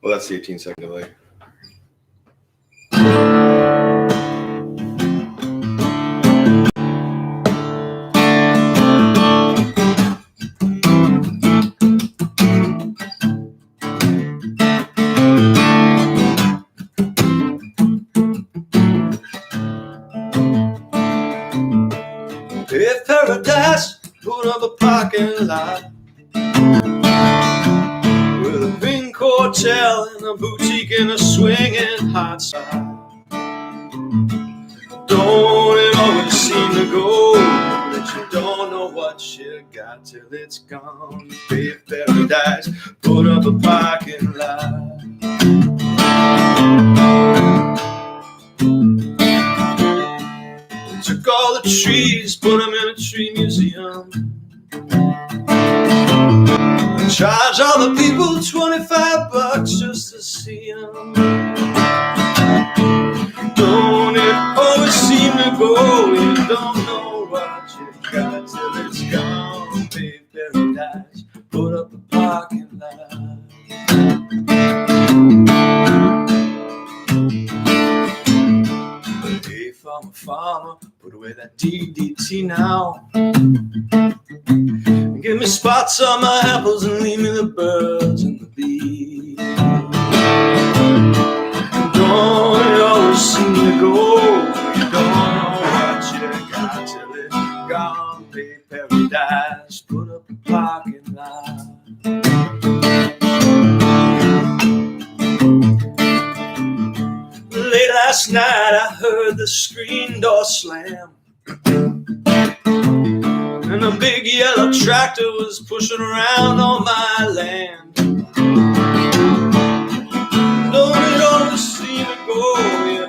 Well, that's the 18-second delay. If paradise put up a parking lot with a pink hotel and a boutique and a swinging hot side, don't it always seem to go that you don't know what you got till it's gone? If paradise put up a parking lot. Took all the trees, put them in a tree museum. Charge all the people $25 just to see them. Don't it always seem to go? You don't know what you got till it's gone. Babe, paradise, put up a parking lot. Hey, farmer, put away that DDT now. Give me spots on my apples and leave me the birds and the bees. Don't it always seem to go? You don't know what you got till it's gone. Babe, paradise, put up a parking lot. Late last night I heard the screen door slam, and a big yellow tractor was pushing around on my land. Don't it always seem to go?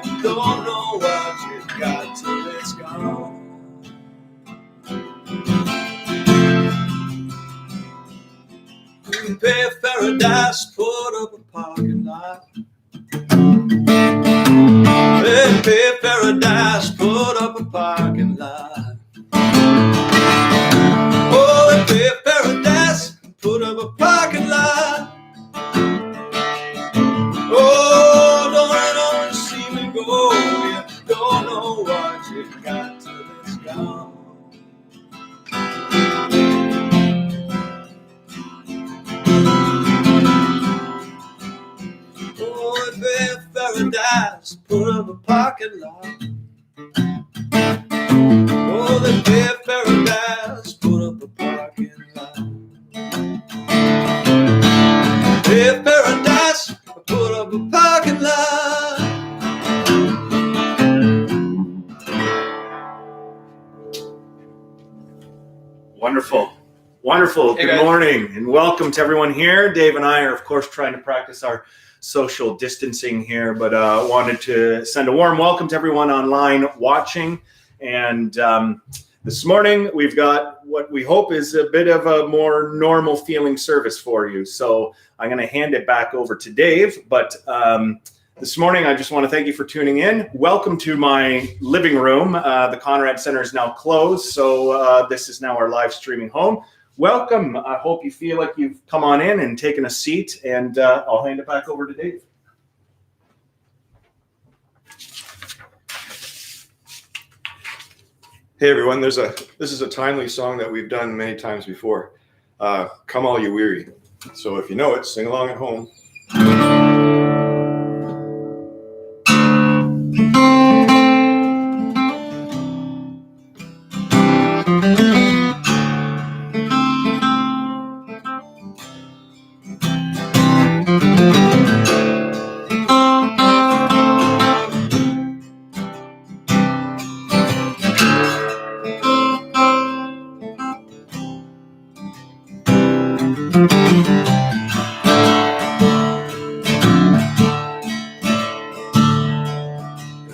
You don't know what you got till it's gone. Pay paradise, put up a parking lot. Pay paradise, put up a parking lot. Oh, pay paradise, put up a parking lot. Oh, don't it always seem to go? You don't know what you got till it's gone. Oh, pay paradise, put up a parking lot. Oh, they pay paradise, put up a parking lot. Pay paradise, put up a parking lot. Wonderful. Hey, good morning and welcome to everyone here. Dave and I are, of course, trying to practice our social distancing here, but wanted to send a warm welcome to everyone online watching. And this morning we've got what we hope is a bit of a more normal feeling service for you. So I'm going to hand it back over to Dave. But this morning I just want to thank you for tuning in. Welcome to my living room. The Conrad Center is now closed, so this is now our live streaming home. Welcome. I hope you feel like you've come on in and taken a seat, and I'll hand it back over to Dave. Hey everyone, this is a timely song that we've done many times before. Come All You Weary. So if you know it, sing along at home.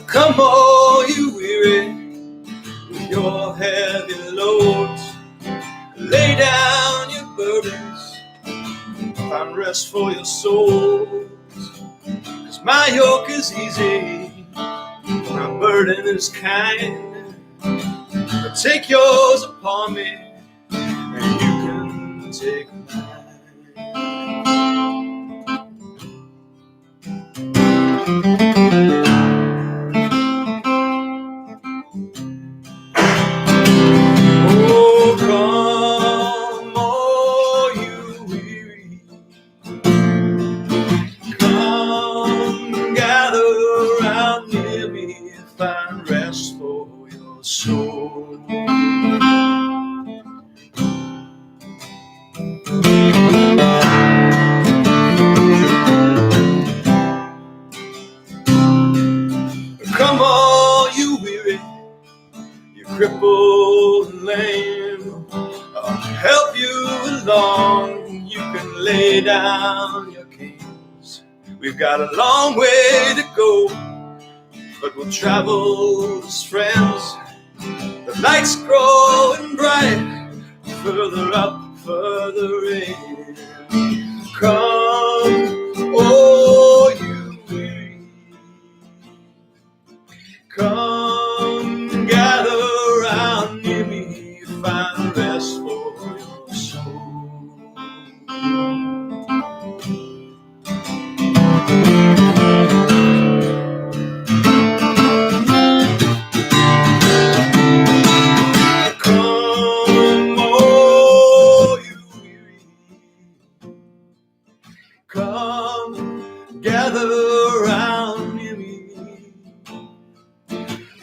Come all you weary with your heavy loads, lay down your burdens, find rest for your souls. 'Cause my yoke is easy, my burden is kind. But take yours upon me, and you can take mine. on your canes. We've got a long way to go, but we'll travel as friends. The light's growing bright, further up, further in. Come, oh you weary. Come, gather round near me, find rest for your soul. Come, oh you weary. Come, gather round near me.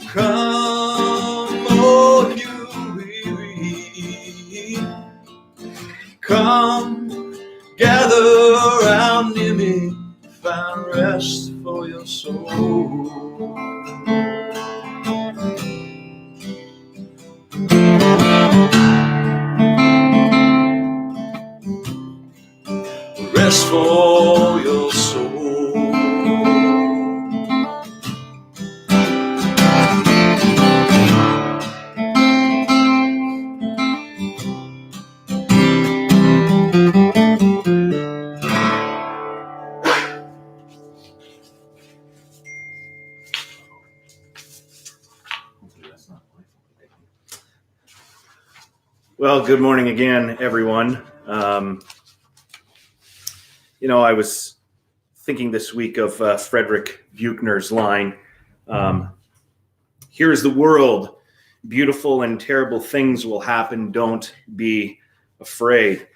Come, oh you weary. Come, gather round near me, find rest for your soul. Rest for your soul. Well, good morning again, everyone. I was thinking this week of Frederick Buechner's line, here is the world, beautiful and terrible things will happen, don't be afraid.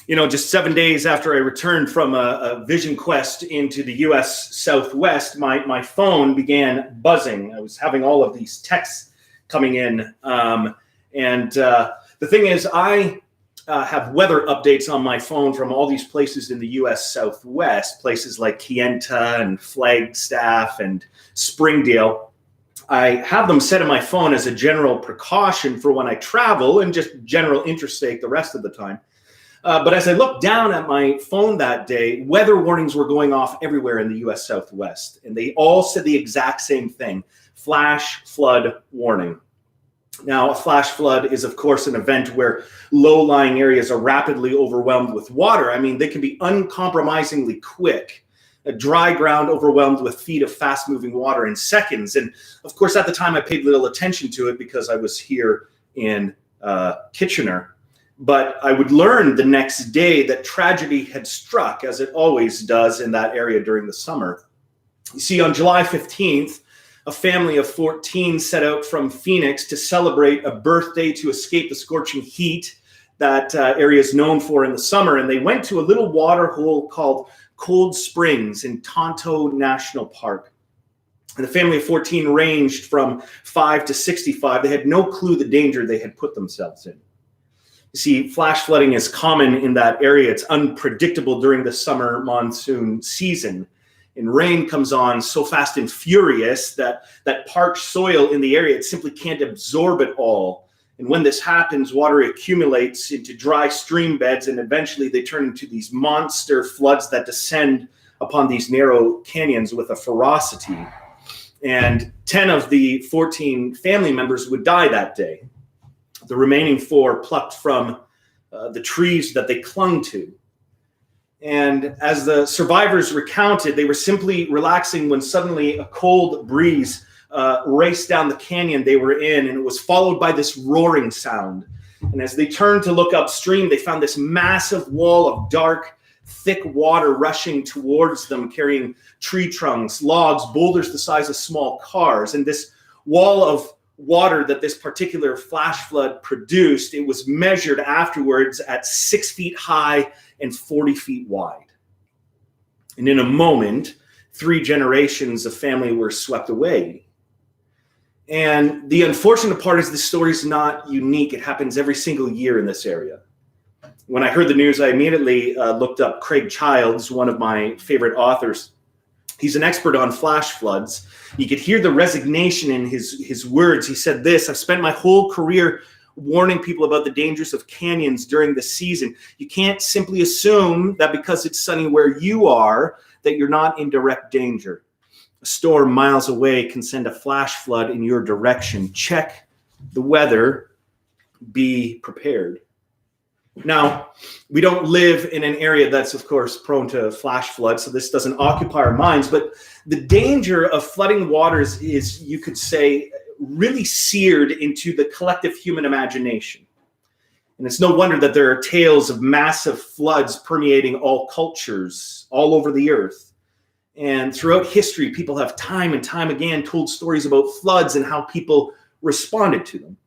Just 7 days after I returned from a vision quest into the US Southwest, my phone began buzzing. I was having all of these texts coming in. The thing is, I have weather updates on my phone from all these places in the US Southwest, places like Kayenta and Flagstaff and Springdale. I have them set in my phone as a general precaution for when I travel and just general interstate the rest of the time. But as I looked down at my phone that day, weather warnings were going off everywhere in the US Southwest, and they all said the exact same thing: flash flood warning. Now, a flash flood is, of course, an event where low-lying areas are rapidly overwhelmed with water. I mean, they can be uncompromisingly quick. A dry ground overwhelmed with feet of fast-moving water in seconds. And, of course, at the time, I paid little attention to it because I was here in Kitchener. But I would learn the next day that tragedy had struck, as it always does in that area during the summer. You see, on July 15th, a family of 14 set out from Phoenix to celebrate a birthday to escape the scorching heat that area is known for in the summer. And they went to a little water hole called Cold Springs in Tonto National Park. And the family of 14 ranged from 5 to 65. They had no clue the danger they had put themselves in. You see, flash flooding is common in that area. It's unpredictable during the summer monsoon season. And rain comes on so fast and furious that parched soil in the area, it simply can't absorb it all. And when this happens, water accumulates into dry stream beds, and eventually they turn into these monster floods that descend upon these narrow canyons with a ferocity. And 10 of the 14 family members would die that day. The remaining 4 plucked from the trees that they clung to. And as the survivors recounted, they were simply relaxing when suddenly a cold breeze raced down the canyon they were in, and it was followed by this roaring sound. And as they turned to look upstream, they found this massive wall of dark, thick water rushing towards them, carrying tree trunks, logs, boulders the size of small cars. And this wall of water that this particular flash flood produced, it was measured afterwards at 6 feet high and 40 feet wide. And in a moment, 3 generations of family were swept away. And the unfortunate part is this story is not unique. It happens every single year in this area. When I heard the news, I immediately looked up Craig Childs, one of my favorite authors. He's an expert on flash floods. You could hear the resignation in his words. He said this: I've spent my whole career warning people about the dangers of canyons during the season. You can't simply assume that because it's sunny where you are, that you're not in direct danger. A storm miles away can send a flash flood in your direction. Check the weather. Be prepared. Now, we don't live in an area that's, of course, prone to flash floods, so this doesn't occupy our minds, but the danger of flooding waters is, you could say, really seared into the collective human imagination. And it's no wonder that there are tales of massive floods permeating all cultures all over the earth. And throughout history, people have time and time again told stories about floods and how people responded to them.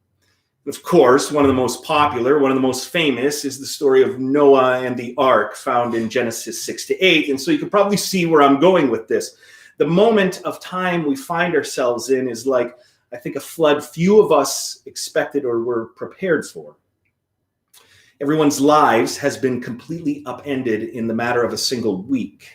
Of course, one of the most popular, one of the most famous is the story of Noah and the ark found in Genesis 6-8. And so you can probably see where I'm going with this. The moment of time we find ourselves in is like, I think, a flood few of us expected or were prepared for. Everyone's lives has been completely upended in the matter of a single week.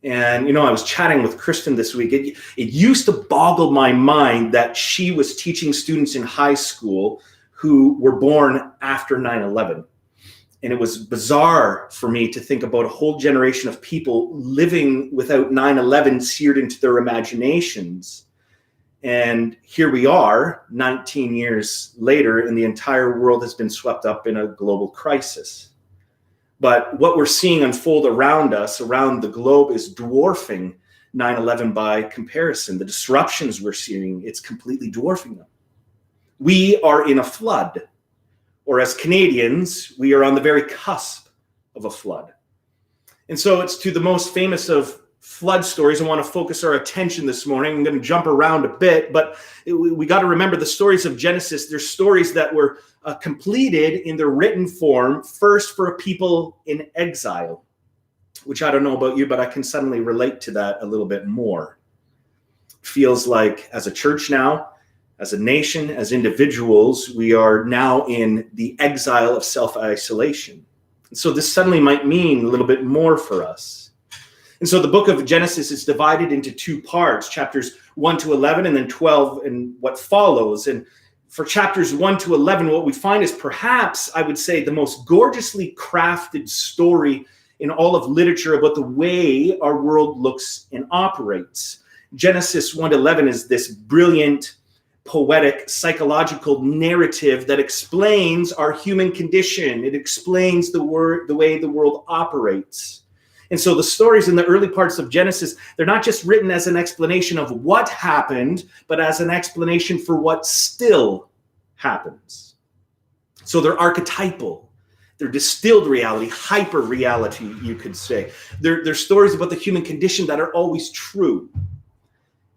And, I was chatting with Kristen this week. It used to boggle my mind that she was teaching students in high school who were born after 9/11. And it was bizarre for me to think about a whole generation of people living without 9/11 seared into their imaginations. And here we are, 19 years later, and the entire world has been swept up in a global crisis. But what we're seeing unfold around us, around the globe, is dwarfing 9/11 by comparison. The disruptions we're seeing, it's completely dwarfing them. We are in a flood, or as Canadians, we are on the very cusp of a flood. And so it's to the most famous of flood stories I want to focus our attention this morning. I'm going to jump around a bit, but we got to remember the stories of Genesis. They're stories that were completed in their written form, first for a people in exile, which I don't know about you, but I can suddenly relate to that a little bit more. Feels like as a church now, as a nation, as individuals, we are now in the exile of self-isolation. And so this suddenly might mean a little bit more for us. And so the book of Genesis is divided into two parts, chapters 1-11 and then 12 and what follows. And for chapters 1-11, what we find is perhaps, I would say, the most gorgeously crafted story in all of literature about the way our world looks and operates. Genesis 1-11 is this brilliant, poetic, psychological narrative that explains our human condition. It explains the way the world operates. And so the stories in the early parts of Genesis, they're not just written as an explanation of what happened, but as an explanation for what still happens. So they're archetypal. They're distilled reality, hyper reality, you could say. They're stories about the human condition that are always true.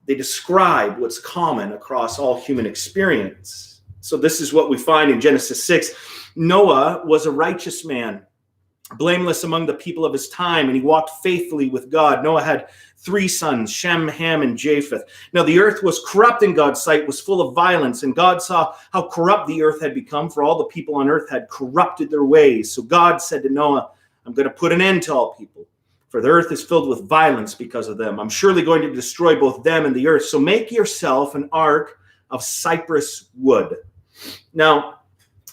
They describe what's common across all human experience. So this is what we find in Genesis 6. Noah was a righteous man, blameless among the people of his time, and he walked faithfully with God. Noah had 3 sons, Shem, Ham, and Japheth. Now the earth was corrupt in God's sight, was full of violence, and God saw how corrupt the earth had become, for all the people on earth had corrupted their ways. So God said to Noah, I'm going to put an end to all people, for the earth is filled with violence because of them. I'm surely going to destroy both them and the earth. So make yourself an ark of cypress wood. Now,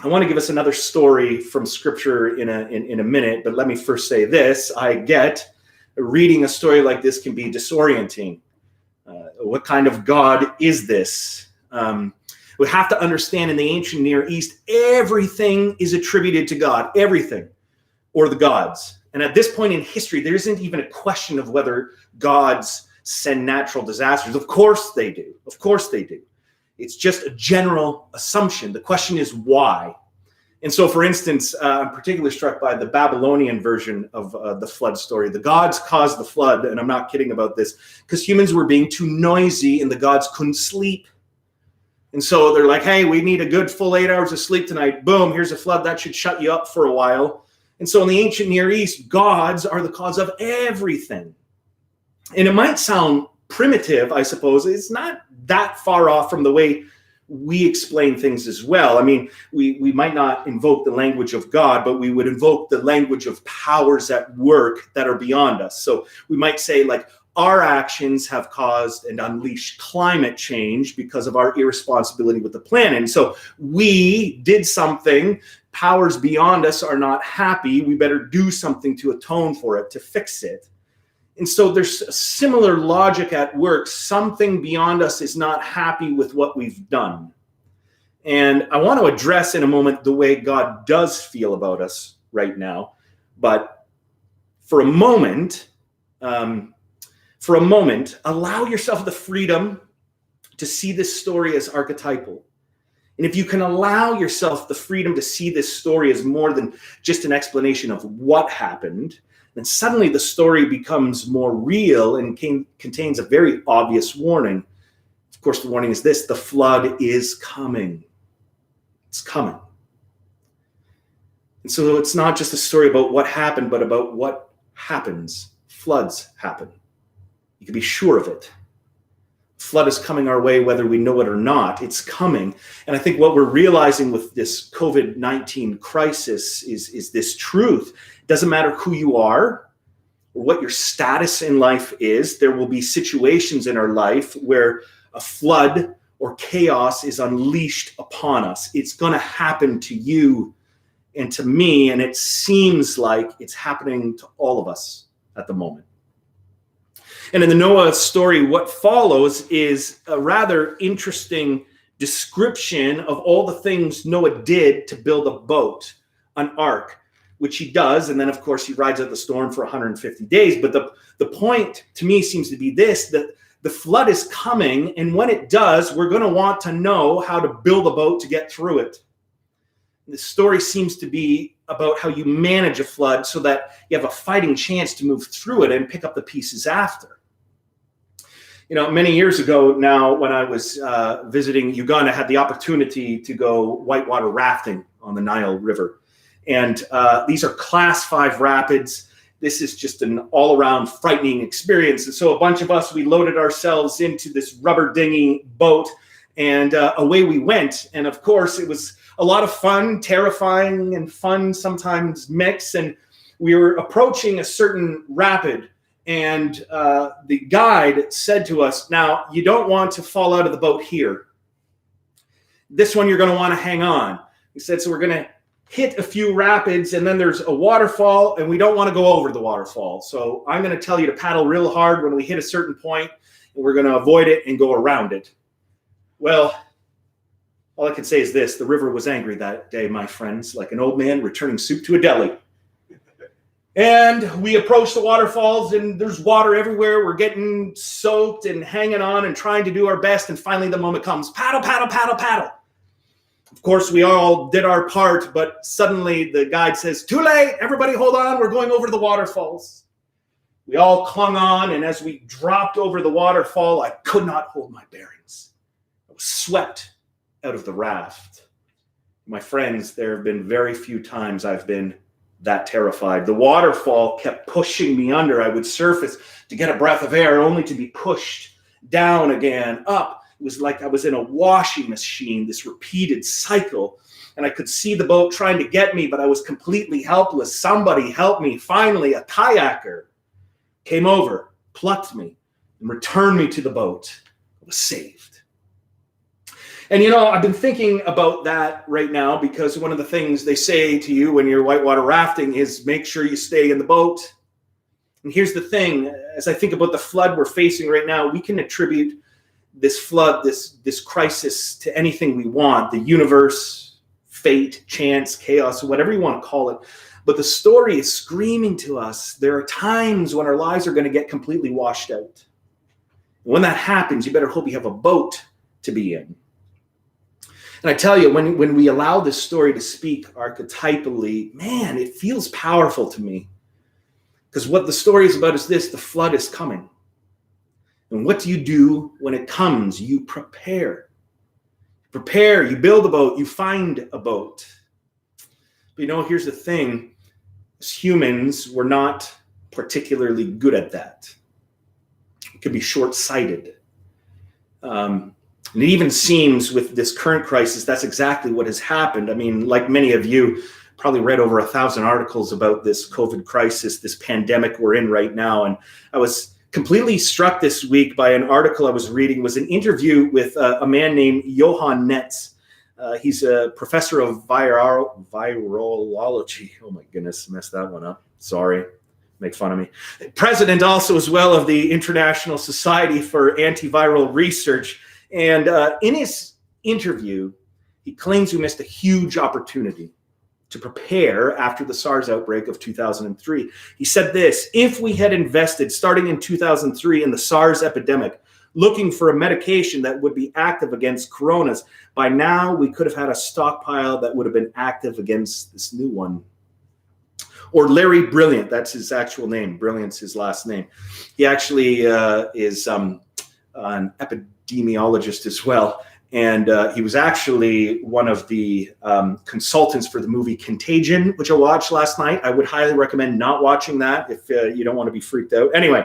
I want to give us another story from Scripture in a minute, but let me first say this. I get reading a story like this can be disorienting. What kind of God is this? We have to understand in the ancient Near East, everything is attributed to God, everything, or the gods. And at this point in history, there isn't even a question of whether gods send natural disasters. Of course they do. Of course they do. It's just a general assumption. The question is why. And so, for instance, I'm particularly struck by the Babylonian version of the flood story. The gods caused the flood, and I'm not kidding about this, because humans were being too noisy and the gods couldn't sleep. And so they're like, hey, we need a good full 8 hours of sleep tonight. Boom, here's a flood. That should shut you up for a while. And so in the ancient Near East, gods are the cause of everything. And it might sound primitive, I suppose. It's not that far off from the way we explain things as well. I mean, we might not invoke the language of God, but we would invoke the language of powers at work that are beyond us. So we might say, like, our actions have caused and unleashed climate change because of our irresponsibility with the planet. And so we did something. Powers beyond us are not happy. We better do something to atone for it, to fix it. And so there's a similar logic at work. Something beyond us is not happy with what we've done. And I want to address in a moment the way God does feel about us right now. But for a moment, allow yourself the freedom to see this story as archetypal. And if you can allow yourself the freedom to see this story as more than just an explanation of what happened, then suddenly the story becomes more real and contains a very obvious warning. Of course, the warning is this: the flood is coming. It's coming. And so it's not just a story about what happened, but about what happens. Floods happen. You can be sure of it. Flood is coming our way, whether we know it or not. It's coming. And I think what we're realizing with this COVID-19 crisis is this truth. It doesn't matter who you are or what your status in life is. There will be situations in our life where a flood or chaos is unleashed upon us. It's going to happen to you and to me, and it seems like it's happening to all of us at the moment. And in the Noah story, what follows is a rather interesting description of all the things Noah did to build a boat, an ark, which he does. And then, of course, he rides out the storm for 150 days. But the point to me seems to be this, that the flood is coming. And when it does, we're going to want to know how to build a boat to get through it. The story seems to be about how you manage a flood so that you have a fighting chance to move through it and pick up the pieces after. You know, many years ago now, when I was visiting Uganda, I had the opportunity to go whitewater rafting on the Nile River. And these are class 5 rapids. This is just an all-around frightening experience. And so a bunch of us, we loaded ourselves into this rubber dinghy boat, and away we went. And of course, it was a lot of fun, terrifying and fun sometimes mix. And we were approaching a certain rapid, and the guide said to us, "Now, you don't want to fall out of the boat here. This one you're going to want to hang on." He said, "So we're going to hit a few rapids, and then there's a waterfall, and we don't want to go over the waterfall. So I'm going to tell you to paddle real hard when we hit a certain point, and we're going to avoid it and go around it." Well, all I can say is this: the river was angry that day, my friends, like an old man returning soup to a deli. And we approach the waterfalls, and there's water everywhere. We're getting soaked and hanging on and trying to do our best. And finally the moment comes: paddle, paddle, paddle, paddle. Of course, we all did our part, but suddenly the guide says, "Too late, everybody hold on, we're going over the waterfalls." We all clung on, and as we dropped over the waterfall, I could not hold my bearings. I was swept out of the raft. My friends, there have been very few times I've been that terrified. The waterfall kept pushing me under. I would surface to get a breath of air, only to be pushed down again, up. It was like I was in a washing machine, this repeated cycle. And I could see the boat trying to get me, but I was completely helpless. Somebody help me. Finally, a kayaker came over, plucked me, and returned me to the boat. I was saved. And, you know, I've been thinking about that right now, because one of the things they say to you when you're whitewater rafting is make sure you stay in the boat. And here's the thing: as I think about the flood we're facing right now, we can attribute this flood, this crisis, to anything we want: the universe, fate, chance, chaos, whatever you want to call it. But the story is screaming to us there are times when our lives are going to get completely washed out. When that happens, you better hope you have a boat to be in. And I tell you, when we allow this story to speak archetypally, man, it feels powerful to me. Because what the story is about is this: the flood is coming. And what do you do when it comes? You prepare. Prepare, you build a boat, you find a boat. But you know, here's the thing. As humans, we're not particularly good at that. It can be short-sighted. And it even seems with this current crisis, that's exactly what has happened. I mean, like many of you, probably read over 1,000 articles about this COVID crisis, this pandemic we're in right now. And I was completely struck this week by an article I was reading. Was an interview with a man named Johann Netz. He's a professor of virology. Oh my goodness, messed that one up. Sorry, make fun of me. President also as well of the International Society for Antiviral Research. And in his interview, he claims we missed a huge opportunity to prepare after the SARS outbreak of 2003. He said this: if we had invested starting in 2003 in the SARS epidemic, looking for a medication that would be active against coronas, by now we could have had a stockpile that would have been active against this new one. Or Larry Brilliant, that's his actual name. Brilliant's his last name. He actually is an epidemiologist as well. And he was actually one of the consultants for the movie Contagion, which I watched last night. I would highly recommend not watching that if you don't want to be freaked out. Anyway,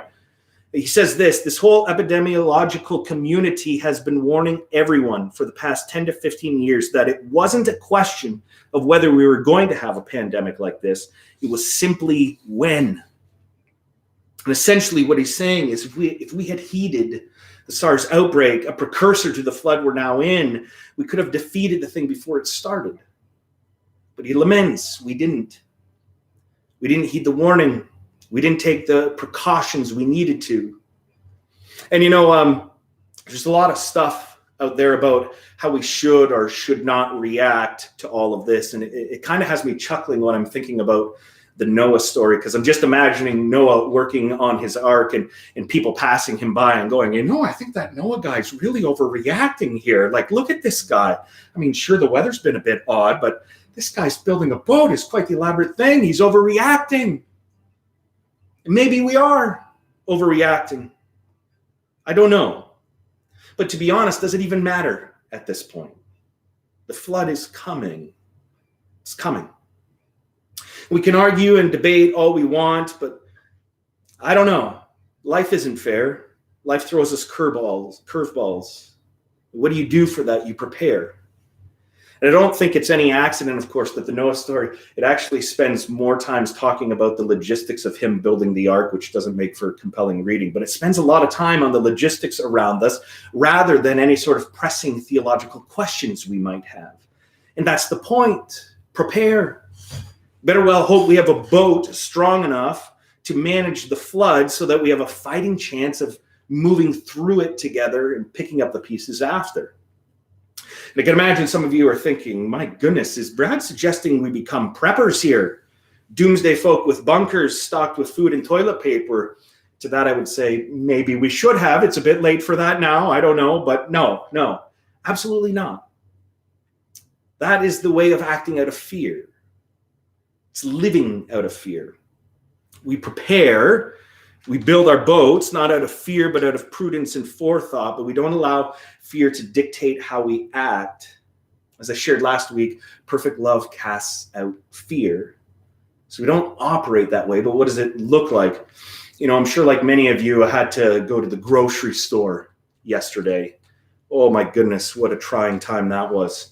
he says this whole epidemiological community has been warning everyone for the past 10 to 15 years that it wasn't a question of whether we were going to have a pandemic like this. It was simply when. And essentially what he's saying is if we had heeded the SARS outbreak, a precursor to the flood we're now in, we could have defeated the thing before it started. But he laments we didn't. We didn't heed the warning. We didn't take the precautions we needed to. And there's a lot of stuff out there about how we should or should not react to all of this. And it kind of has me chuckling when I'm thinking about the Noah story, because I'm just imagining Noah working on his ark and people passing him by and going, I think that Noah guy's really overreacting here. Like, look at this guy. I mean, sure, the weather's been a bit odd, but this guy's building a boat is quite the elaborate thing. He's overreacting. And maybe we are overreacting. I don't know. But to be honest, does it even matter at this point? The flood is coming. It's coming. We can argue and debate all we want, but I don't know. Life isn't fair. Life throws us curveballs. What do you do for that? You prepare. And I don't think it's any accident, of course, that the Noah story, it actually spends more times talking about the logistics of him building the ark, which doesn't make for compelling reading, but it spends a lot of time on the logistics around us rather than any sort of pressing theological questions we might have. And that's the point. Prepare. Better well hope we have a boat strong enough to manage the flood so that we have a fighting chance of moving through it together and picking up the pieces after. And I can imagine some of you are thinking, my goodness, is Brad suggesting we become preppers here? Doomsday folk with bunkers stocked with food and toilet paper. To that I would say, maybe we should have. It's a bit late for that now. I don't know. But no, absolutely not. That is the way of acting out of fear. It's living out of fear. We prepare, we build our boats, not out of fear, but out of prudence and forethought, but we don't allow fear to dictate how we act. As I shared last week, perfect love casts out fear. So we don't operate that way, but what does it look like? I'm sure like many of you, I had to go to the grocery store yesterday. Oh my goodness, what a trying time that was.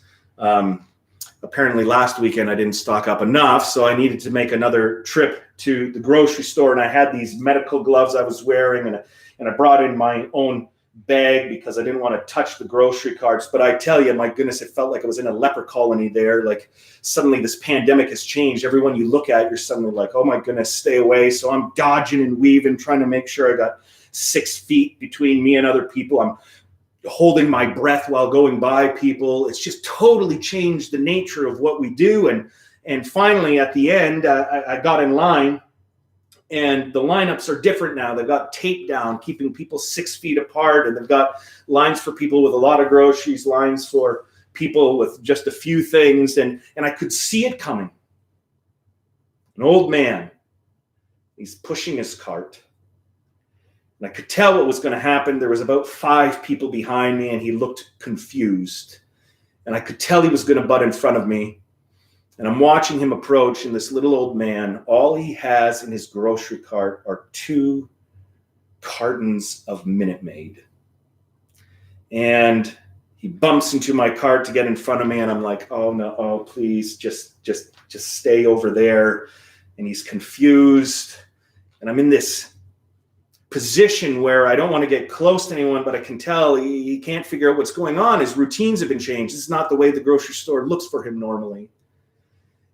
Apparently last weekend I didn't stock up enough, so I needed to make another trip to the grocery store, and I had these medical gloves I was wearing, and I brought in my own bag because I didn't want to touch the grocery carts. But I tell you, my goodness, it felt like I was in a leper colony there. Like suddenly this pandemic has changed. Everyone you look at, you're suddenly like, oh my goodness, stay away. So I'm dodging and weaving, trying to make sure I got 6 feet between me and other people. I'm holding my breath while going by people. It's just totally changed the nature of what we do. And finally, at the end, I got in line, and the lineups are different now. They've got tape down, keeping people 6 feet apart, and they've got lines for people with a lot of groceries, lines for people with just a few things, and I could see it coming. An old man, he's pushing his cart. And I could tell what was going to happen. There was about 5 people behind me, and he looked confused. And I could tell he was going to butt in front of me. And I'm watching him approach, and this little old man, all he has in his grocery cart are 2 cartons of Minute Maid. And he bumps into my cart to get in front of me, and I'm like, oh no, oh please, just stay over there. And he's confused. And I'm in this position where I don't want to get close to anyone, but I can tell he can't figure out what's going on. His routines have been changed. This is not the way the grocery store looks for him normally.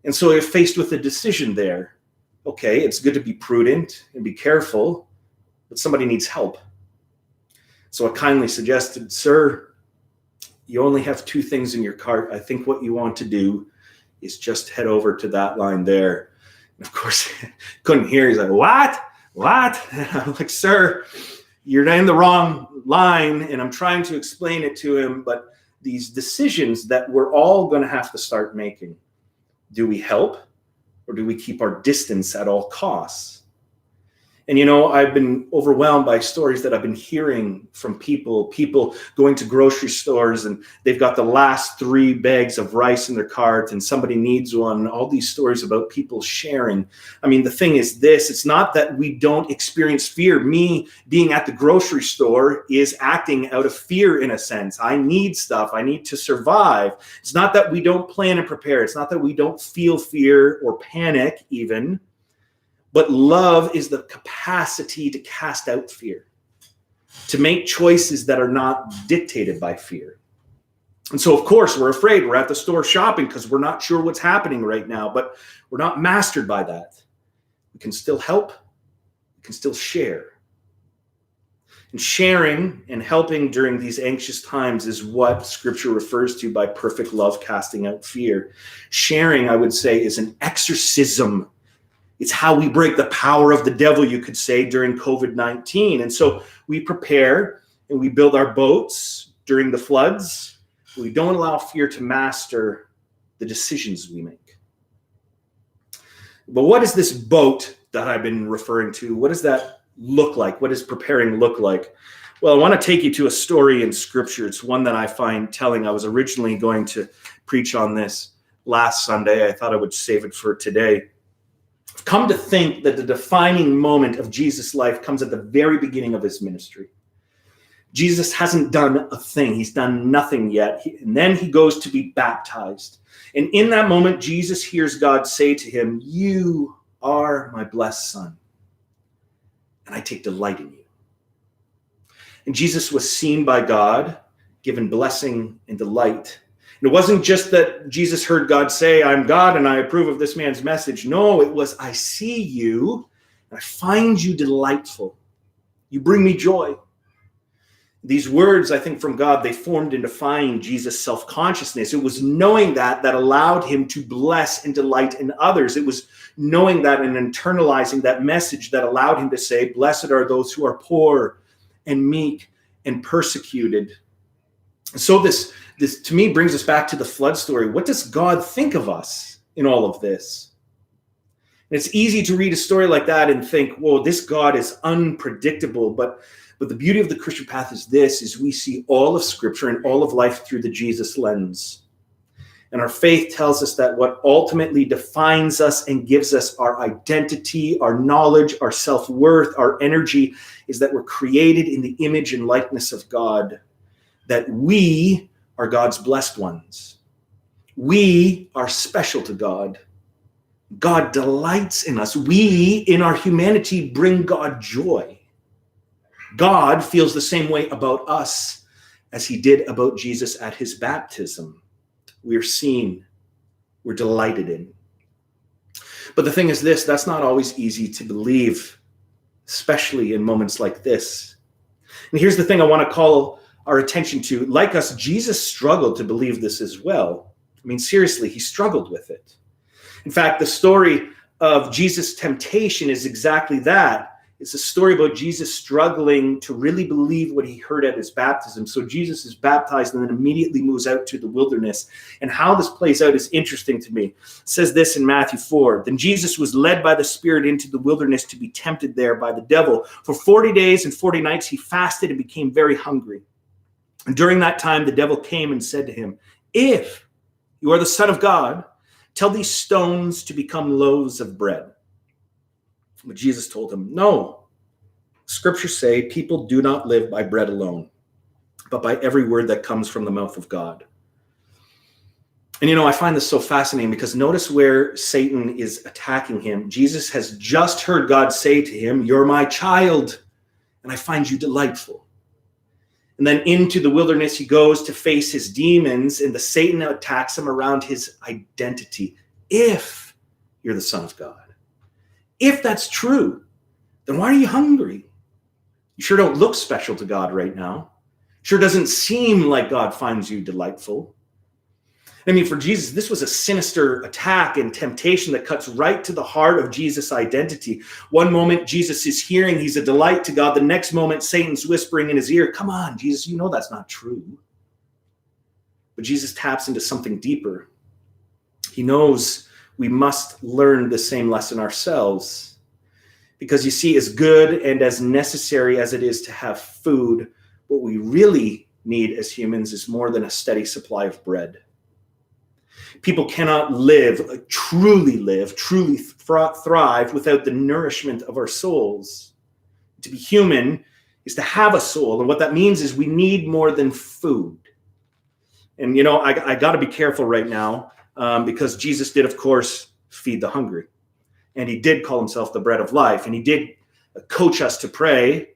And so you're faced with a decision there. Okay, it's good to be prudent and be careful, but somebody needs help. So I kindly suggested, sir, you only have 2 things in your cart. I think what you want to do is just head over to that line there. And of course, couldn't hear. He's like, what? And I'm like, sir, you're in the wrong line. And I'm trying to explain it to him, but these decisions that we're all going to have to start making. Do we help or do we keep our distance at all costs? And, I've been overwhelmed by stories that I've been hearing from people going to grocery stores and they've got the last 3 bags of rice in their cart and somebody needs one. All these stories about people sharing. I mean, the thing is this, it's not that we don't experience fear. Me being at the grocery store is acting out of fear in a sense. I need stuff. I need to survive. It's not that we don't plan and prepare. It's not that we don't feel fear or panic even. But love is the capacity to cast out fear, to make choices that are not dictated by fear. And so, of course, we're afraid. We're at the store shopping because we're not sure what's happening right now, but we're not mastered by that. We can still help. We can still share. And sharing and helping during these anxious times is what Scripture refers to by perfect love casting out fear. Sharing, I would say, is an exorcism. It's how we break the power of the devil, you could say, during COVID-19. And so we prepare and we build our boats during the floods. We don't allow fear to master the decisions we make. But what is this boat that I've been referring to? What does that look like? What does preparing look like? Well, I want to take you to a story in Scripture. It's one that I find telling. I was originally going to preach on this last Sunday. I thought I would save it for today. I've come to think that the defining moment of Jesus' life comes at the very beginning of his ministry. Jesus hasn't done a thing. He's done nothing yet. And then he goes to be baptized. And in that moment, Jesus hears God say to him, "You are my blessed son, and I take delight in you." And Jesus was seen by God, given blessing and delight. And it wasn't just that Jesus heard God say, "I'm God and I approve of this man's message." No, it was, "I see you and I find you delightful. You bring me joy." These words, I think, from God, they formed and defined Jesus' self-consciousness. It was knowing that allowed him to bless and delight in others. It was knowing that and internalizing that message that allowed him to say, "Blessed are those who are poor and meek and persecuted." So this to me brings us back to the flood story. What does God think of us in all of this? And it's easy to read a story like that and think, "Whoa, this God is unpredictable." But the beauty of the Christian path is we see all of Scripture and all of life through the Jesus lens. And our faith tells us that what ultimately defines us and gives us our identity, our knowledge, our self-worth, our energy is that we're created in the image and likeness of God, that we are God's blessed ones. We are special to God. God delights in us. We, in our humanity, bring God joy. God feels the same way about us as he did about Jesus at his baptism. We're seen, we're delighted in. But the thing is this, that's not always easy to believe, especially in moments like this. And here's the thing I want to call our attention to. Like us, Jesus struggled to believe this as well. I mean, seriously, he struggled with it. In fact, the story of Jesus' temptation is exactly that. It's a story about Jesus struggling to really believe what he heard at his baptism. So Jesus is baptized and then immediately moves out to the wilderness. And how this plays out is interesting to me. It says this in Matthew 4. "Then Jesus was led by the Spirit into the wilderness to be tempted there by the devil. For 40 days and 40 nights he fasted and became very hungry. And during that time the devil came and said to him, 'If you are the Son of God, tell these stones to become loaves of bread.' But Jesus told him, 'No, Scriptures say people do not live by bread alone, but by every word that comes from the mouth of God.'" And I find this so fascinating because notice where Satan is attacking him. Jesus has just heard God say to him, "You're my child." and I find you delightful. And then into the wilderness he goes to face his demons, and the Satan attacks him around his identity. If you're the Son of God, if that's true, then why are you hungry? You sure don't look special to God right now. Sure doesn't seem like God finds you delightful. I mean, for Jesus, this was a sinister attack and temptation that cuts right to the heart of Jesus' identity. One moment, Jesus is hearing he's a delight to God. The next moment, Satan's whispering in his ear, come on, Jesus, you know that's not true. But Jesus taps into something deeper. He knows we must learn the same lesson ourselves. Because you see, as good and as necessary as it is to have food, what we really need as humans is more than a steady supply of bread. People cannot truly thrive without the nourishment of our souls. To be human is to have a soul. And what that means is we need more than food. And, you know, I got to be careful right now because Jesus did, of course, feed the hungry. And he did call himself the bread of life. And he did coach us to pray,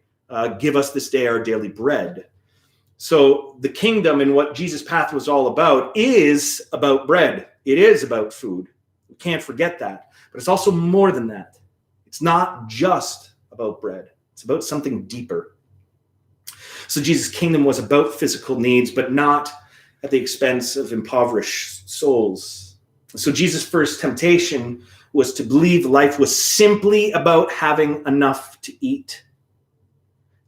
give us this day our daily bread. So the kingdom and what Jesus' path was all about is about bread. It is about food. We can't forget that. But it's also more than that. It's not just about bread. It's about something deeper. So Jesus' kingdom was about physical needs, but not at the expense of impoverished souls. So Jesus' first temptation was to believe life was simply about having enough to eat.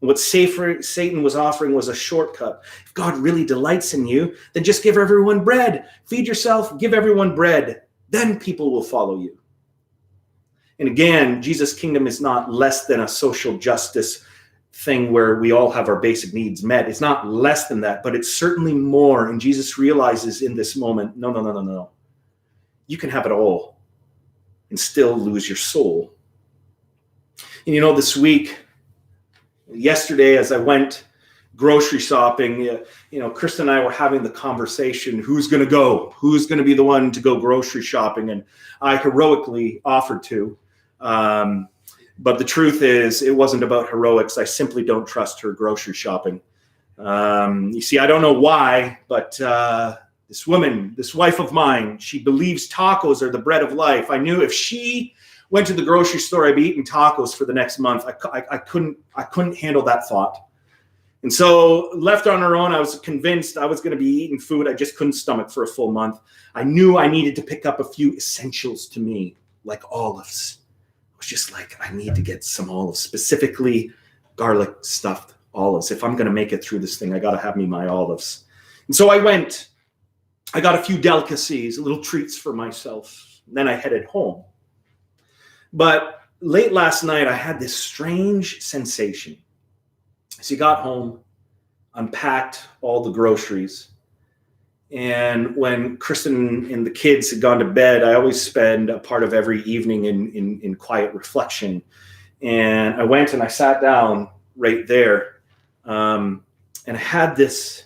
And what Satan was offering was a shortcut. If God really delights in you, then just give everyone bread. Feed yourself, give everyone bread. Then people will follow you. And again, Jesus' kingdom is not less than a social justice thing where we all have our basic needs met. It's not less than that, but it's certainly more. And Jesus realizes in this moment, no. You can have it all and still lose your soul. And you know, this week, yesterday, as I went grocery shopping, you know, Krista and I were having the conversation, who's going to go? Who's going to be the one to go grocery shopping? And I heroically offered to. But the truth is, it wasn't about heroics. I simply don't trust her grocery shopping. You see, I don't know why, but this woman, this wife of mine, she believes tacos are the bread of life. I knew if she went to the grocery store, I'd be eating tacos for the next month. I couldn't handle that thought. And so left on her own, I was convinced I was going to be eating food I just couldn't stomach for a full month. I knew I needed to pick up a few essentials to me, like olives. I was just like, I need to get some olives, specifically garlic stuffed olives. If I'm going to make it through this thing, I got to have me my olives. And so I went. I got a few delicacies, little treats for myself. Then I headed home. But late last night, I had this strange sensation. So I got home, unpacked all the groceries. And when Kristen and the kids had gone to bed, I always spend a part of every evening in quiet reflection. And I went and I sat down right there. And I had this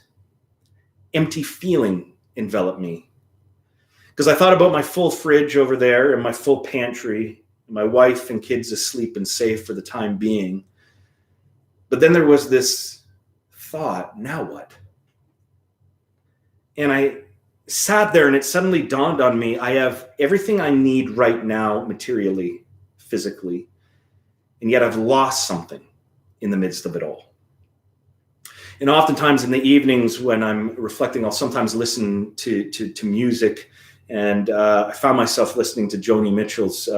empty feeling envelop me. Because I thought about my full fridge over there and my full pantry, my wife and kids asleep and safe for the time being. But then there was this thought, now what? And I sat there and it suddenly dawned on me, I have everything I need right now, materially, physically, and yet I've lost something in the midst of it all. And oftentimes in the evenings when I'm reflecting, I'll sometimes listen to music. And I found myself listening to Joni Mitchell's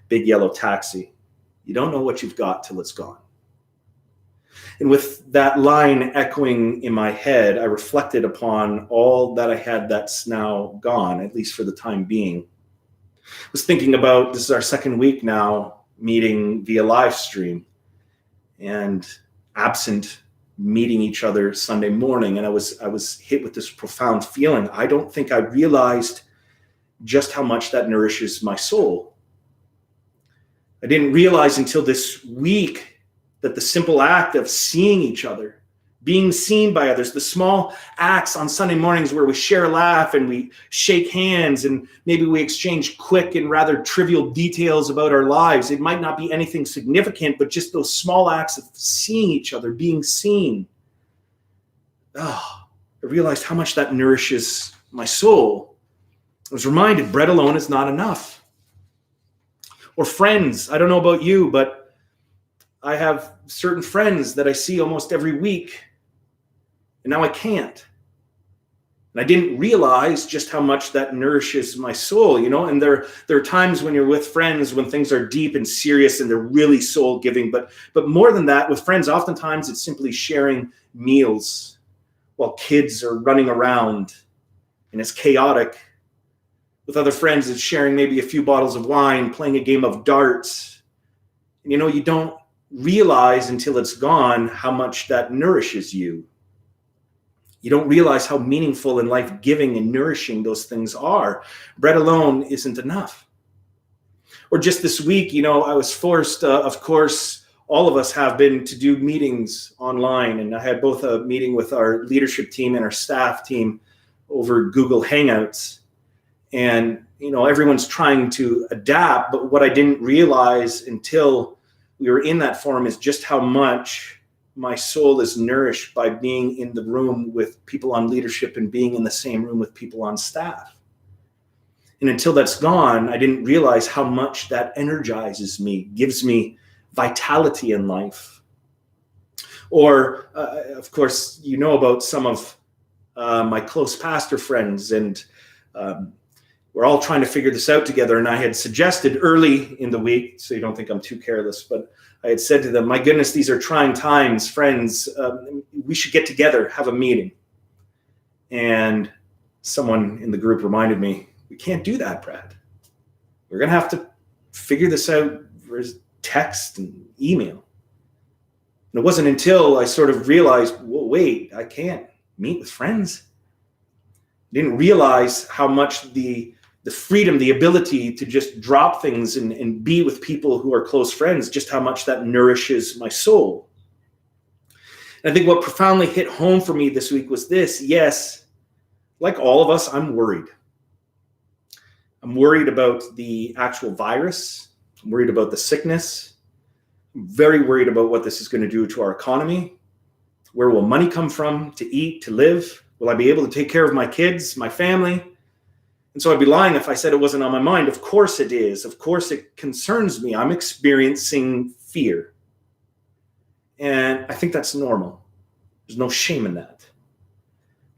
Big Yellow Taxi. You don't know what you've got till it's gone. And with that line echoing in my head, I reflected upon all that I had that's now gone, at least for the time being. I was thinking about, this is our second week now, meeting via live stream. And absent meeting each other Sunday morning, and I was hit with this profound feeling. I don't think I realized just how much that nourishes my soul. I didn't realize until this week that the simple act of seeing each other, being seen by others, the small acts on Sunday mornings where we share a laugh and we shake hands and maybe we exchange quick and rather trivial details about our lives. It might not be anything significant, but just those small acts of seeing each other, being seen. Oh, I realized how much that nourishes my soul. I was reminded bread alone is not enough. Or friends, I don't know about you, but I have certain friends that I see almost every week. And now I can't. And I didn't realize just how much that nourishes my soul, and there are times when you're with friends when things are deep and serious and they're really soul giving. But more than that, with friends, oftentimes it's simply sharing meals while kids are running around and it's chaotic. With other friends, it's sharing maybe a few bottles of wine, playing a game of darts. And you don't realize until it's gone how much that nourishes you. You don't realize how meaningful and life-giving and nourishing those things are. Bread alone isn't enough. Or just this week, I was forced, of course, all of us have been to do meetings online. And I had both a meeting with our leadership team and our staff team over Google Hangouts. And, everyone's trying to adapt. But what I didn't realize until we were in that forum is just how much my soul is nourished by being in the room with people on leadership and being in the same room with people on staff. And until that's gone, I didn't realize how much that energizes me, gives me vitality in life. Or, of course, about some of my close pastor friends, and we're all trying to figure this out together. And I had suggested early in the week, so you don't think I'm too careless, but I had said to them, my goodness, these are trying times, friends. We should get together, have a meeting. And someone in the group reminded me, we can't do that, Brad. We're going to have to figure this out for text and email. And it wasn't until I sort of realized, well, wait, I can't meet with friends. I didn't realize how much the freedom, the ability to just drop things and be with people who are close friends, just how much that nourishes my soul. And I think what profoundly hit home for me this week was this. Yes, like all of us, I'm worried. I'm worried about the actual virus. I'm worried about the sickness. I'm very worried about what this is going to do to our economy. Where will money come from to eat, to live? Will I be able to take care of my kids, my family? And so I'd be lying if I said it wasn't on my mind. Of course it is. Of course it concerns me. I'm experiencing fear. And I think that's normal. There's no shame in that.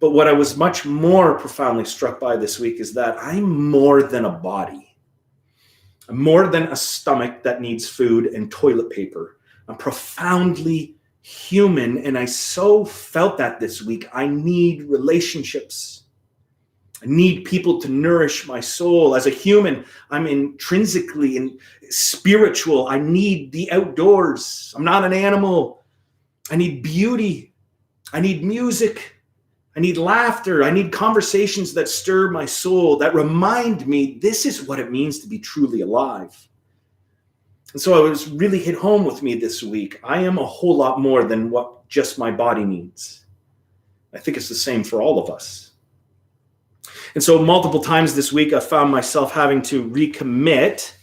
But what I was much more profoundly struck by this week is that I'm more than a body. I'm more than a stomach that needs food and toilet paper. I'm profoundly human, and I so felt that this week. I need relationships. I need people to nourish my soul. As a human, I'm intrinsically and spiritual. I need the outdoors. I'm not an animal. I need beauty. I need music. I need laughter. I need conversations that stir my soul, that remind me this is what it means to be truly alive. And so it was really hit home with me this week. I am a whole lot more than what just my body needs. I think it's the same for all of us. And so multiple times this week, I found myself having to recommit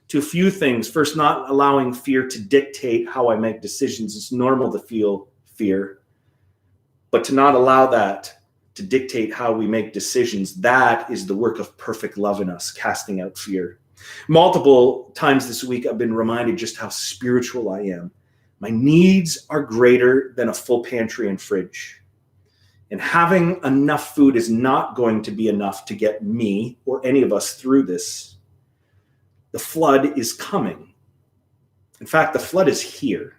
to a few things. First, not allowing fear to dictate how I make decisions. It's normal to feel fear, but to not allow that to dictate how we make decisions, that is the work of perfect love in us, casting out fear. Multiple times this week, I've been reminded just how spiritual I am. My needs are greater than a full pantry and fridge. And having enough food is not going to be enough to get me or any of us through this. The flood is coming. In fact, the flood is here.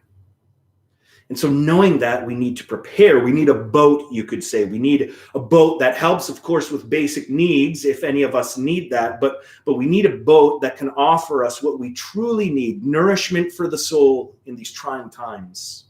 And so knowing that, we need to prepare. We need a boat, you could say. We need a boat that helps, of course, with basic needs, if any of us need that. But we need a boat that can offer us what we truly need, nourishment for the soul in these trying times.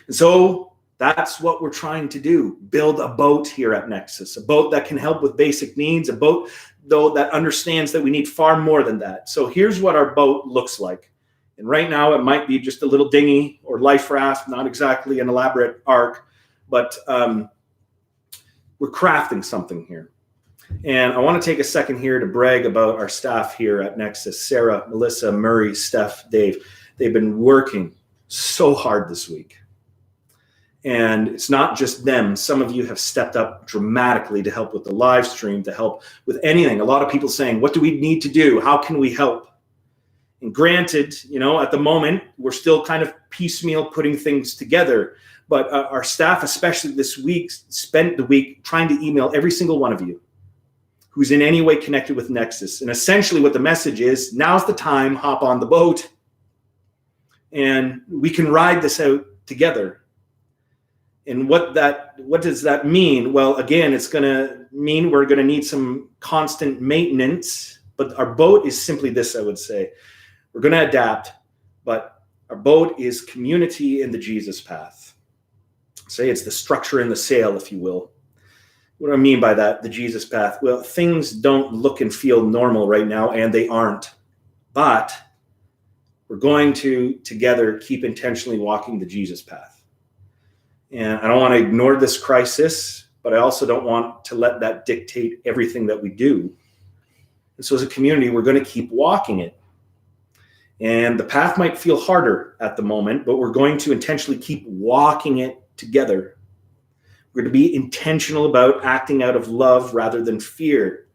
And so that's what we're trying to do, build a boat here at Nexus, a boat that can help with basic needs, a boat, though, that understands that we need far more than that. So here's what our boat looks like. And right now it might be just a little dinghy or life raft, not exactly an elaborate ark, but we're crafting something here. And I want to take a second here to brag about our staff here at Nexus. Sarah, Melissa, Murray, Steph, Dave. They've been working so hard this week. And it's not just them. Some of you have stepped up dramatically to help with the live stream, to help with anything. A lot of people saying, what do we need to do? How can we help? And granted, at the moment, we're still kind of piecemeal putting things together. But our staff, especially this week, spent the week trying to email every single one of you who's in any way connected with Nexus. And essentially what the message is, now's the time, hop on the boat. And we can ride this out together. And what does that mean? Well, again, it's going to mean we're going to need some constant maintenance. But our boat is simply this, I would say. We're going to adapt, but our boat is community in the Jesus path. Say it's the structure in the sail, if you will. What do I mean by that, the Jesus path? Well, things don't look and feel normal right now, and they aren't. But we're going to, together, keep intentionally walking the Jesus path. And I don't want to ignore this crisis, but I also don't want to let that dictate everything that we do. And so as a community, we're going to keep walking it. And the path might feel harder at the moment, but we're going to intentionally keep walking it together. We're going to be intentional about acting out of love rather than fear.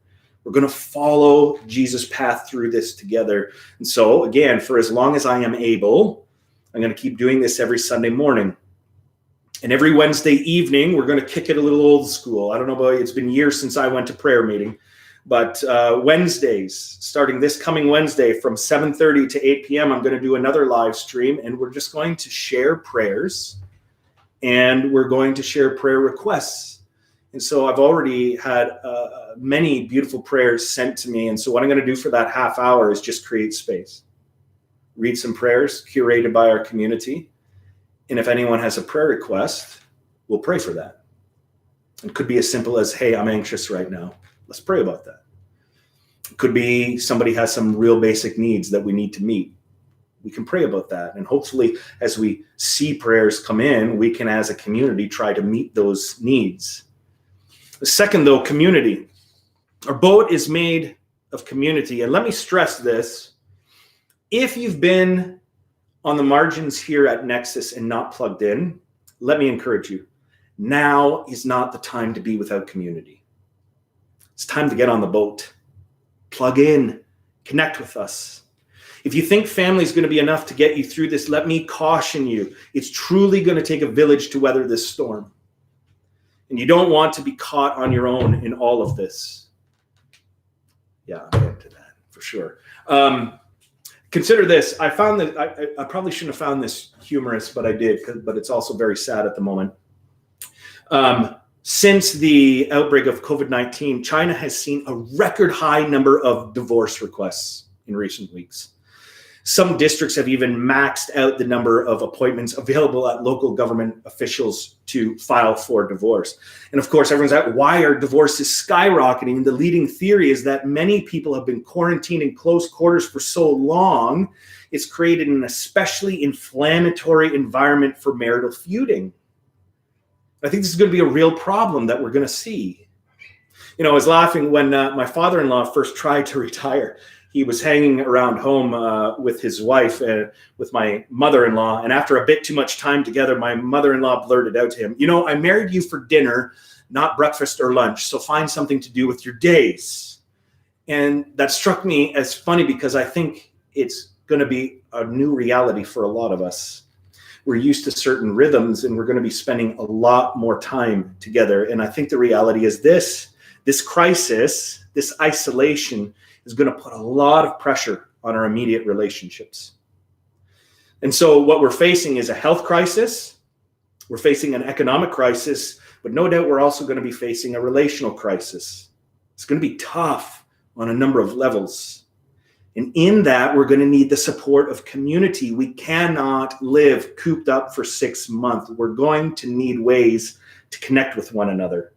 We're going to follow Jesus' path through this together. And so, again, for as long as I am able, I'm going to keep doing this every Sunday morning. And every Wednesday evening, we're going to kick it a little old school. I don't know about you, it's been years since I went to prayer meeting. But Wednesdays, starting this coming Wednesday from 7:30 to 8 p.m., I'm going to do another live stream. And we're just going to share prayers. And we're going to share prayer requests. And so I've already had many beautiful prayers sent to me. And so what I'm going to do for that half hour is just create space. Read some prayers curated by our community. And if anyone has a prayer request, we'll pray for that. It could be as simple as, hey, I'm anxious right now. Let's pray about that. It could be somebody has some real basic needs that we need to meet. We can pray about that. And hopefully, as we see prayers come in, we can, as a community, try to meet those needs. The second, though, community. Our boat is made of community. And let me stress this. If you've been on the margins here at Nexus and not plugged in, let me encourage you. Now is not the time to be without community. It's time to get on the boat. Plug in. Connect with us. If you think family is going to be enough to get you through this, let me caution you. It's truly going to take a village to weather this storm. And you don't want to be caught on your own in all of this. Yeah, I'll get to that for sure. Consider this. I found that I probably shouldn't have found this humorous, but I did, but it's also very sad at the moment. Since the outbreak of COVID-19, China has seen a record high number of divorce requests in recent weeks. Some districts have even maxed out the number of appointments available at local government officials to file for divorce. And of course, everyone's like, why are divorces skyrocketing? And the leading theory is that many people have been quarantined in close quarters for so long, it's created an especially inflammatory environment for marital feuding. I think this is going to be a real problem that we're going to see. I was laughing when my father-in-law first tried to retire. He was hanging around home with his wife, with my mother-in-law. And after a bit too much time together, my mother-in-law blurted out to him, I married you for dinner, not breakfast or lunch. So find something to do with your days. And that struck me as funny because I think it's going to be a new reality for a lot of us. We're used to certain rhythms and we're going to be spending a lot more time together. And I think the reality is this crisis, this isolation is going to put a lot of pressure on our immediate relationships. And so what we're facing is a health crisis. We're facing an economic crisis, but no doubt we're also going to be facing a relational crisis. It's going to be tough on a number of levels. And in that, we're going to need the support of community. We cannot live cooped up for 6 months. We're going to need ways to connect with one another.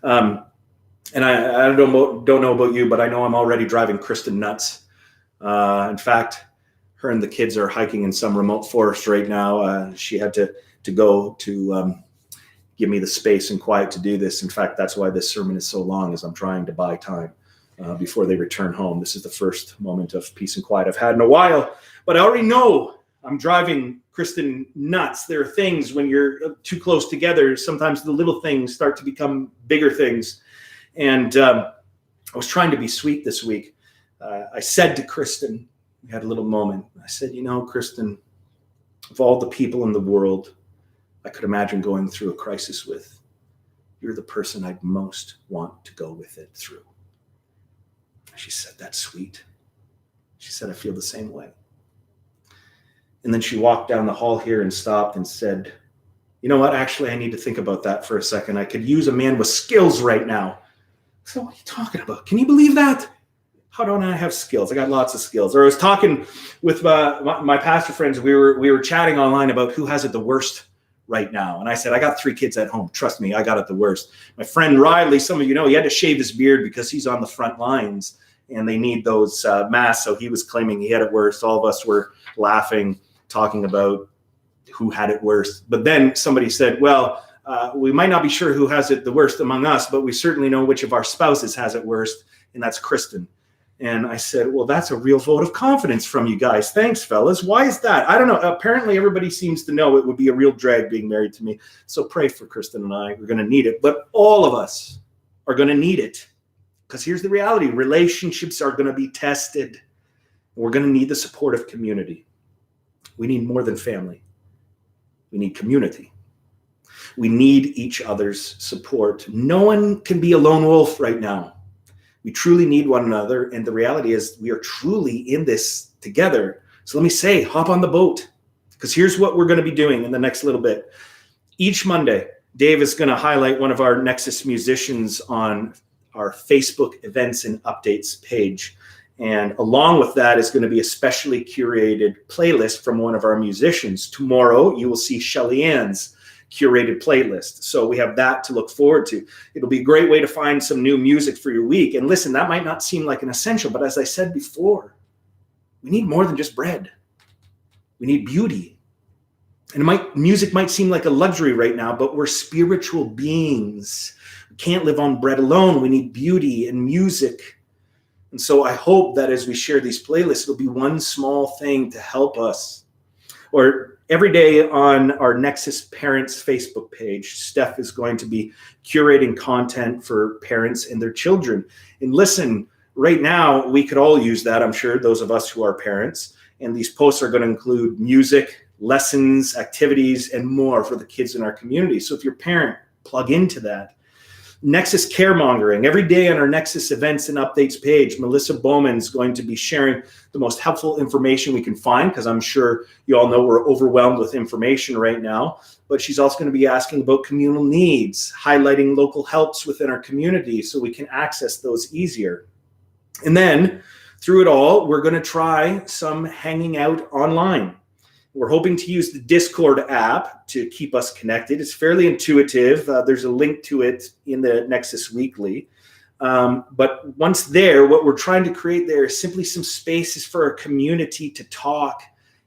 And I don't know about you, but I know I'm already driving Kristen nuts. In fact, her and the kids are hiking in some remote forest right now. She had to go to give me the space and quiet to do this. In fact, that's why this sermon is so long, is I'm trying to buy time before they return home. This is the first moment of peace and quiet I've had in a while, but I already know I'm driving Kristen nuts. There are things when you're too close together, sometimes the little things start to become bigger things. And I was trying to be sweet this week. I said to Kristen, we had a little moment. I said, Kristen, of all the people in the world I could imagine going through a crisis with, you're the person I'd most want to go with it through. She said, that's sweet. She said, I feel the same way. And then she walked down the hall here and stopped and said, you know what? Actually, I need to think about that for a second. I could use a man with skills right now. So what are you talking about? Can you believe that? How don't I have skills? I got lots of skills. Or I was talking with my pastor friends. We were chatting online about who has it the worst right now. And I said, I got 3 kids at home. Trust me, I got it the worst. My friend Riley, some of you know, he had to shave his beard because he's on the front lines and they need those masks. So he was claiming he had it worse. All of us were laughing, talking about who had it worse. But then somebody said, well, we might not be sure who has it the worst among us, but we certainly know which of our spouses has it worst, and that's Kristen. And I said, well, that's a real vote of confidence from you guys. Thanks, fellas. Why is that? I don't know. Apparently, everybody seems to know it would be a real drag being married to me. So pray for Kristen and I. We're going to need it. But all of us are going to need it. Because here's the reality. Relationships are going to be tested. We're going to need the support of community. We need more than family. We need community. We need each other's support. No one can be a lone wolf right now. We truly need one another. And the reality is we are truly in this together. So let me say, hop on the boat. Because here's what we're going to be doing in the next little bit. Each Monday, Dave is going to highlight one of our Nexus musicians on our Facebook events and updates page. And along with that is going to be a specially curated playlist from one of our musicians. Tomorrow, you will see Shelly Ann's curated playlist. So we have that to look forward to. It'll be a great way to find some new music for your week. And listen, that might not seem like an essential, but as I said before, we need more than just bread. We need beauty. And music might seem like a luxury right now, but we're spiritual beings. We can't live on bread alone. We need beauty and music. And so I hope that as we share these playlists, it'll be one small thing to help us. Or every day on our Nexus Parents Facebook page, Steph is going to be curating content for parents and their children. And listen, right now, we could all use that, I'm sure, those of us who are parents. And these posts are going to include music, lessons, activities, and more for the kids in our community. So if you're a parent, plug into that. Nexus Caremongering. Every day on our Nexus events and updates page, Melissa Bowman is going to be sharing the most helpful information we can find, because I'm sure you all know we're overwhelmed with information right now. But she's also going to be asking about communal needs, highlighting local helps within our community so we can access those easier. And then through it all, we're going to try some hanging out online. We're hoping to use the Discord app to keep us connected. It's fairly intuitive. There's a link to it in the Nexus Weekly. But once there, what we're trying to create there is simply some spaces for our community to talk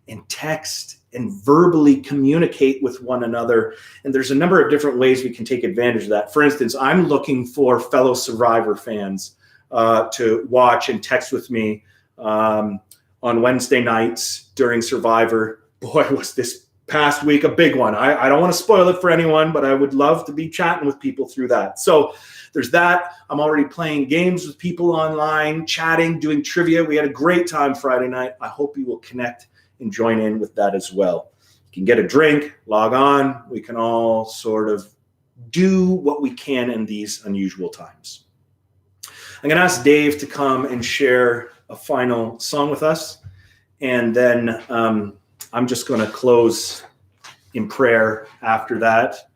and text and verbally communicate with one another. And there's a number of different ways we can take advantage of that. For instance, I'm looking for fellow Survivor fans to watch and text with me on Wednesday nights during Survivor. Boy, was this past week a big one. I don't want to spoil it for anyone, but I would love to be chatting with people through that. So there's that. I'm already playing games with people online, chatting, doing trivia. We had a great time Friday night. I hope you will connect and join in with that as well. You can get a drink, log on. We can all sort of do what we can in these unusual times. I'm going to ask Dave to come and share a final song with us. And then I'm just going to close in prayer after that.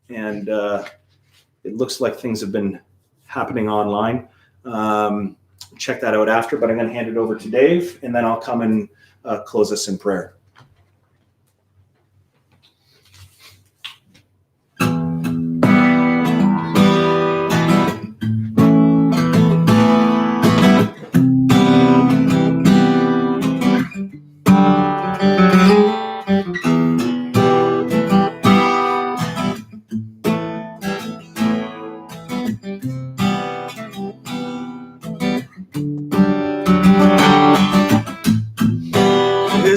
And it looks like things have been happening online. Check that out after, but I'm going to hand it over to Dave, and then I'll come and close us in prayer.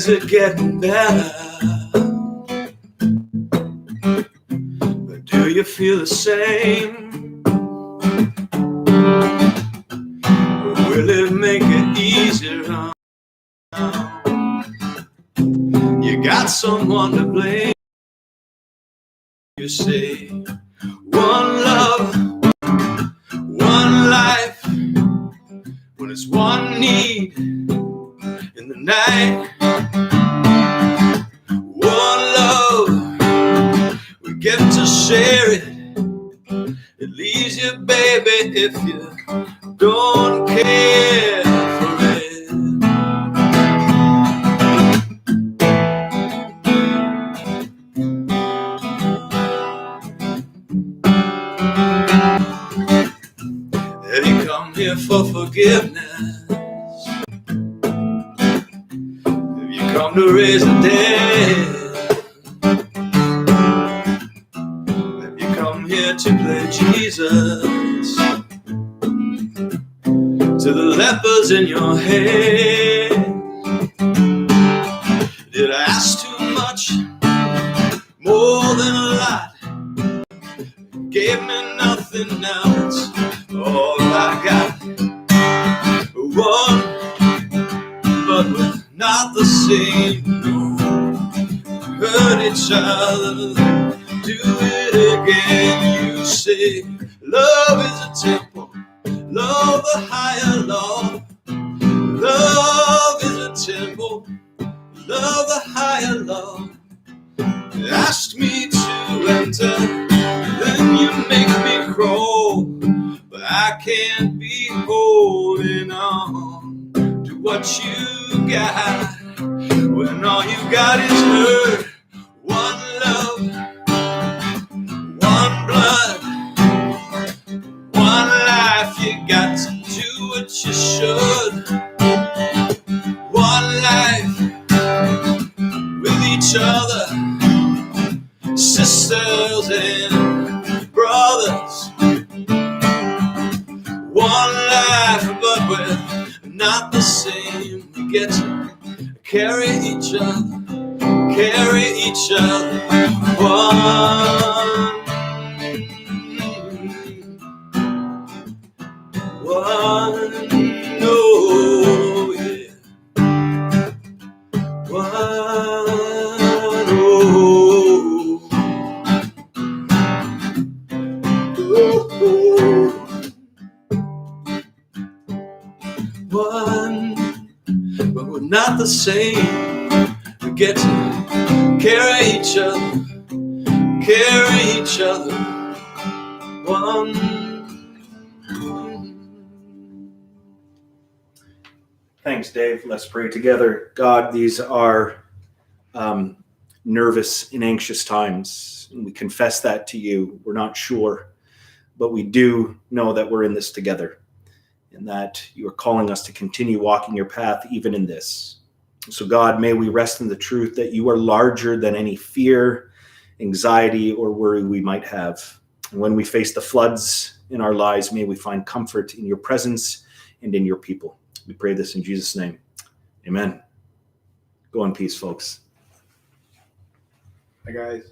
is it getting better? Or do you feel the same? Or will it make it easier on you? Got someone to blame. You say one love, one life, when it's one need in the night. One love, we get to share it. It leaves you, baby, if you don't care for it. Have you come here for forgiveness? Have you come to raise the dead? Have you come here to play Jesus to the lepers in your head? Did I ask too much? More than a lot. Gave me nothing, now it's all I got. One, but we're not the same. No, hurt each other, do it again. You say love is a temple, love the higher law. Love is a temple, love the higher law. Asked me to enter, then you make me crawl. But I can't be holding on to what you got when all you got is hurt. One love, one blood, one life. You got to do what you should. One life with each other, sisters and brothers. One life, but we're not the same. We get to carry each other, carry each other. One, oh yeah. One, one, but we're not the same. We get to carry each other, carry each other. One. Thanks, Dave. Let's pray together. God, these are nervous and anxious times. And we confess that to you. We're not sure, but we do know that we're in this together and that you are calling us to continue walking your path even in this. So God, may we rest in the truth that you are larger than any fear, anxiety, or worry we might have. And when we face the floods in our lives, may we find comfort in your presence and in your people. We pray this in Jesus' name. Amen. Go in peace, folks. Hi, guys.